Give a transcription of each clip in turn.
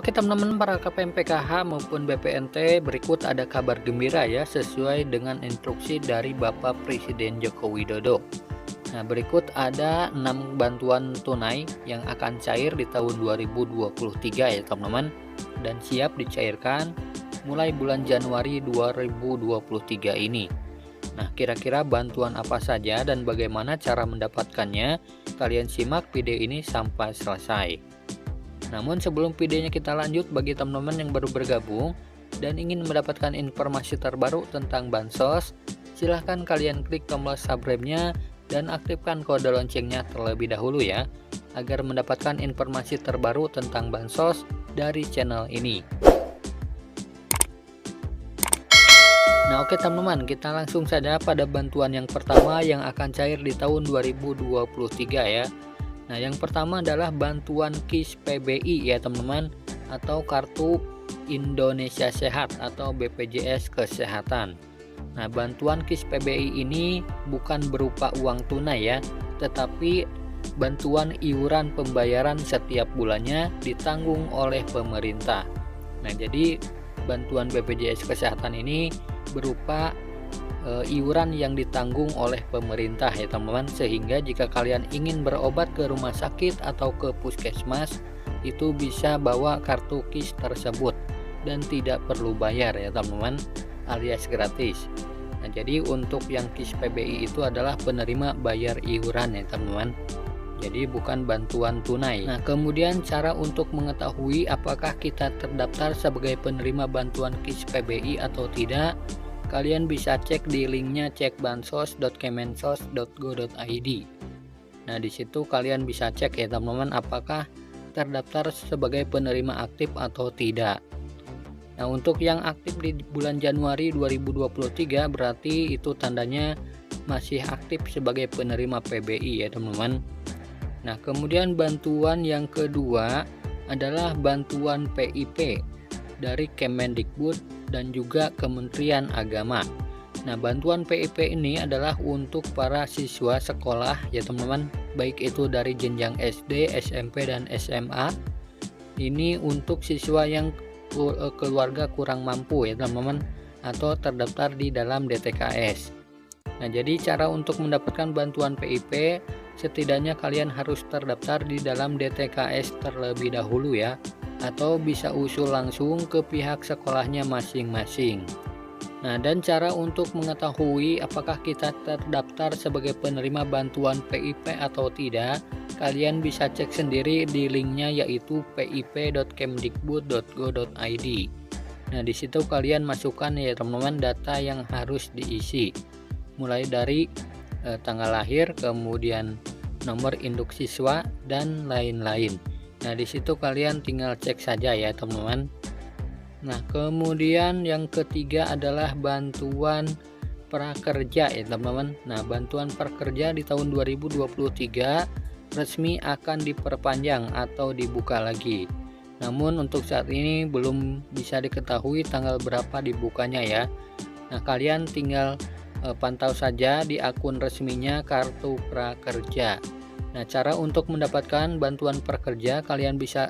Oke teman-teman, para KPM PKH maupun BPNT, berikut ada kabar gembira ya, sesuai dengan instruksi dari Bapak Presiden Joko Widodo. Nah, berikut ada 6 bantuan tunai yang akan cair di tahun 2023 ya teman-teman, dan siap dicairkan mulai bulan Januari 2023 ini. Nah, kira-kira bantuan apa saja dan bagaimana cara mendapatkannya? Kalian simak video ini sampai selesai. Namun sebelum videonya kita lanjut, bagi teman-teman yang baru bergabung dan ingin mendapatkan informasi terbaru tentang Bansos, silahkan kalian klik tombol subscribe-nya dan aktifkan kode loncengnya terlebih dahulu ya, agar mendapatkan informasi terbaru tentang Bansos dari channel ini. Nah oke teman-teman, kita langsung saja pada bantuan yang pertama yang akan cair di tahun 2023 ya. Nah, yang pertama adalah bantuan KIS PBI ya teman-teman, atau Kartu Indonesia Sehat atau BPJS Kesehatan. Nah, bantuan KIS PBI ini bukan berupa uang tunai ya, tetapi bantuan iuran pembayaran setiap bulannya ditanggung oleh pemerintah. Nah, jadi bantuan BPJS Kesehatan ini berupa iuran yang ditanggung oleh pemerintah ya teman-teman, sehingga jika kalian ingin berobat ke rumah sakit atau ke puskesmas, itu bisa bawa kartu KIS tersebut dan tidak perlu bayar ya teman-teman, alias gratis. Nah, jadi untuk yang KIS PBI itu adalah penerima bayar iuran ya teman-teman, jadi bukan bantuan tunai. Nah, kemudian cara untuk mengetahui apakah kita terdaftar sebagai penerima bantuan KIS PBI atau tidak, kalian bisa cek di linknya cekbansos.kemensos.go.id. Nah, di situ kalian bisa cek ya teman-teman, apakah terdaftar sebagai penerima aktif atau tidak. Nah, untuk yang aktif di bulan Januari 2023 berarti itu tandanya masih aktif sebagai penerima PBI ya teman-teman. Nah, kemudian bantuan yang kedua adalah bantuan PIP dari Kemendikbud dan juga Kementerian Agama. Nah, bantuan PIP ini adalah untuk para siswa sekolah ya teman-teman, baik itu dari jenjang SD, SMP, dan SMA. Ini untuk siswa yang keluarga kurang mampu ya teman-teman, atau terdaftar di dalam DTKS. Nah, jadi cara untuk mendapatkan bantuan PIP, setidaknya kalian harus terdaftar di dalam DTKS terlebih dahulu ya, atau bisa usul langsung ke pihak sekolahnya masing-masing. Nah, dan cara untuk mengetahui apakah kita terdaftar sebagai penerima bantuan PIP atau tidak, kalian bisa cek sendiri di linknya, yaitu pip.kemdikbud.go.id. Nah, di situ kalian masukkan ya teman-teman data yang harus diisi, mulai dari tanggal lahir, kemudian nomor induk siswa, dan lain-lain. Nah, di situ kalian tinggal cek saja ya teman-teman. Nah, kemudian yang ketiga adalah bantuan prakerja ya teman-teman. Nah, bantuan prakerja di tahun 2023 resmi akan diperpanjang atau dibuka lagi. Namun untuk saat ini belum bisa diketahui tanggal berapa dibukanya ya. Nah, kalian tinggal pantau saja di akun resminya Kartu Prakerja. Nah, cara untuk mendapatkan bantuan prakerja, kalian bisa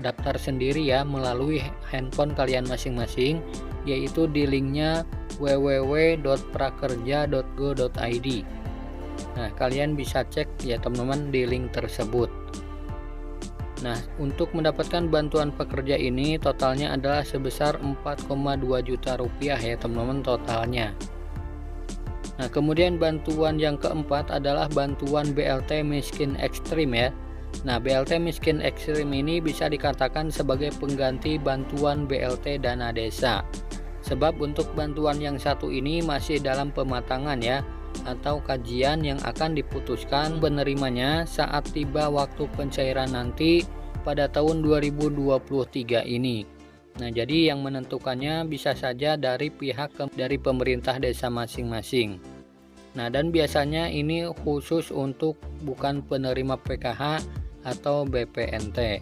daftar sendiri ya melalui handphone kalian masing-masing, yaitu di linknya www.prakerja.go.id. Nah, kalian bisa cek ya teman-teman di link tersebut. Nah, untuk mendapatkan bantuan pekerja ini totalnya adalah sebesar 4,2 juta rupiah ya teman-teman totalnya. Nah, kemudian bantuan yang keempat adalah bantuan BLT miskin ekstrim ya. Nah, BLT miskin ekstrim ini bisa dikatakan sebagai pengganti bantuan BLT dana desa. Sebab untuk bantuan yang satu ini masih dalam pematangan ya, atau kajian yang akan diputuskan penerimanya saat tiba waktu pencairan nanti pada tahun 2023 ini. Nah, jadi yang menentukannya bisa saja dari pemerintah desa masing-masing. Nah, dan biasanya ini khusus untuk bukan penerima PKH atau BPNT.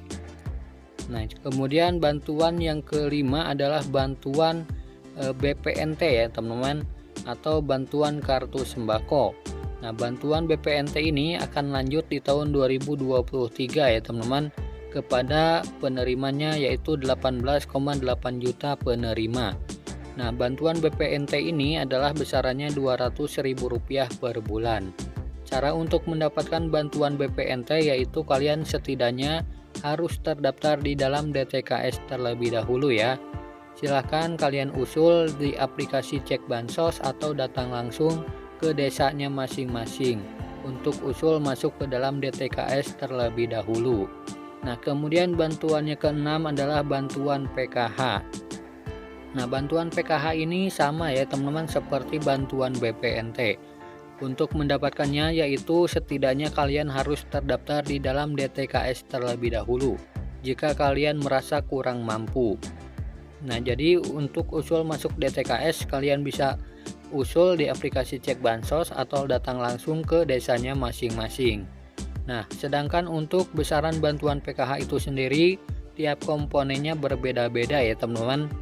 Nah, kemudian bantuan yang kelima adalah bantuan BPNT ya teman-teman, atau bantuan kartu sembako. Nah, bantuan BPNT ini akan lanjut di tahun 2023 ya teman-teman. kepada penerimanya, yaitu 18,8 juta penerima. Nah, bantuan BPNT ini adalah besarannya Rp200.000 per bulan. Cara untuk mendapatkan bantuan BPNT yaitu kalian setidaknya harus terdaftar di dalam DTKS terlebih dahulu ya. Silahkan kalian usul di aplikasi Cek Bansos atau datang langsung ke desanya masing-masing untuk usul masuk ke dalam DTKS terlebih dahulu. Nah, kemudian bantuannya keenam adalah bantuan PKH. Nah, bantuan PKH ini sama ya teman-teman seperti bantuan BPNT. Untuk mendapatkannya yaitu setidaknya kalian harus terdaftar di dalam DTKS terlebih dahulu jika kalian merasa kurang mampu. Nah, jadi untuk usul masuk DTKS kalian bisa usul di aplikasi Cek Bansos atau datang langsung ke desanya masing-masing. Nah, sedangkan untuk besaran bantuan PKH itu sendiri tiap komponennya berbeda-beda ya teman-teman.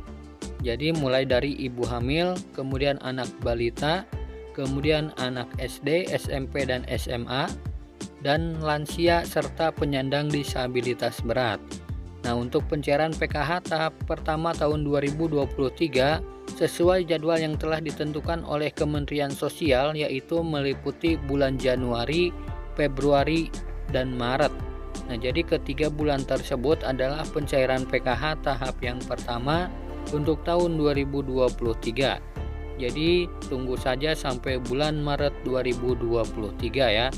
Jadi mulai dari ibu hamil, kemudian anak balita, kemudian anak SD, SMP, dan SMA, dan lansia serta penyandang disabilitas berat. Nah, untuk pencairan PKH tahap pertama tahun 2023 sesuai jadwal yang telah ditentukan oleh Kementerian Sosial yaitu meliputi bulan Januari, Februari, dan Maret. Nah, jadi ketiga bulan tersebut adalah pencairan PKH tahap yang pertama untuk tahun 2023. Jadi tunggu saja sampai bulan Maret 2023 ya.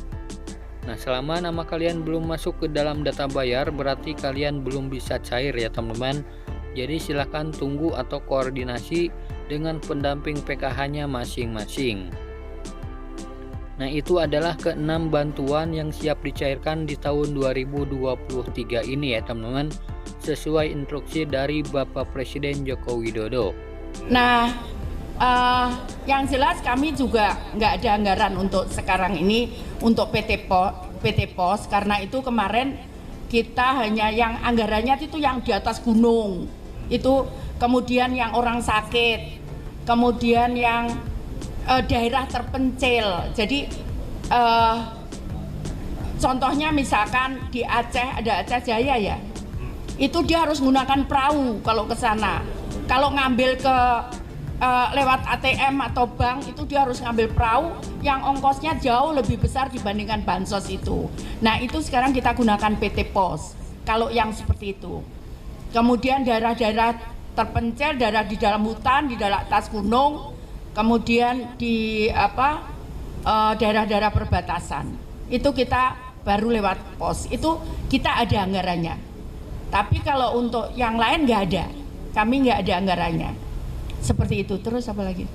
Nah, selama nama kalian belum masuk ke dalam data bayar berarti kalian belum bisa cair ya teman-teman. Jadi silahkan tunggu atau koordinasi dengan pendamping PKH-nya masing-masing. Nah, itu adalah keenam bantuan yang siap dicairkan di tahun 2023 ini ya teman-teman, sesuai instruksi dari Bapak Presiden Joko Widodo. Nah, yang jelas kami juga nggak ada anggaran untuk sekarang ini untuk PT POS karena itu kemarin kita hanya yang anggarannya itu yang di atas gunung itu, kemudian yang orang sakit, kemudian yang daerah terpencil. Jadi contohnya misalkan di Aceh ada Aceh Jaya ya, itu dia harus menggunakan perahu kalau ke sana. Kalau ngambil ke lewat ATM atau bank itu dia harus ngambil perahu yang ongkosnya jauh lebih besar dibandingkan bansos itu. Nah, itu sekarang kita gunakan PT POS kalau yang seperti itu. Kemudian daerah-daerah terpencil, daerah di dalam hutan, di dalam atas gunung, kemudian di daerah-daerah perbatasan itu kita baru lewat POS, itu kita ada anggarannya. Tapi kalau untuk yang lain nggak ada, kami nggak ada anggarannya. Seperti itu. Terus apa lagi?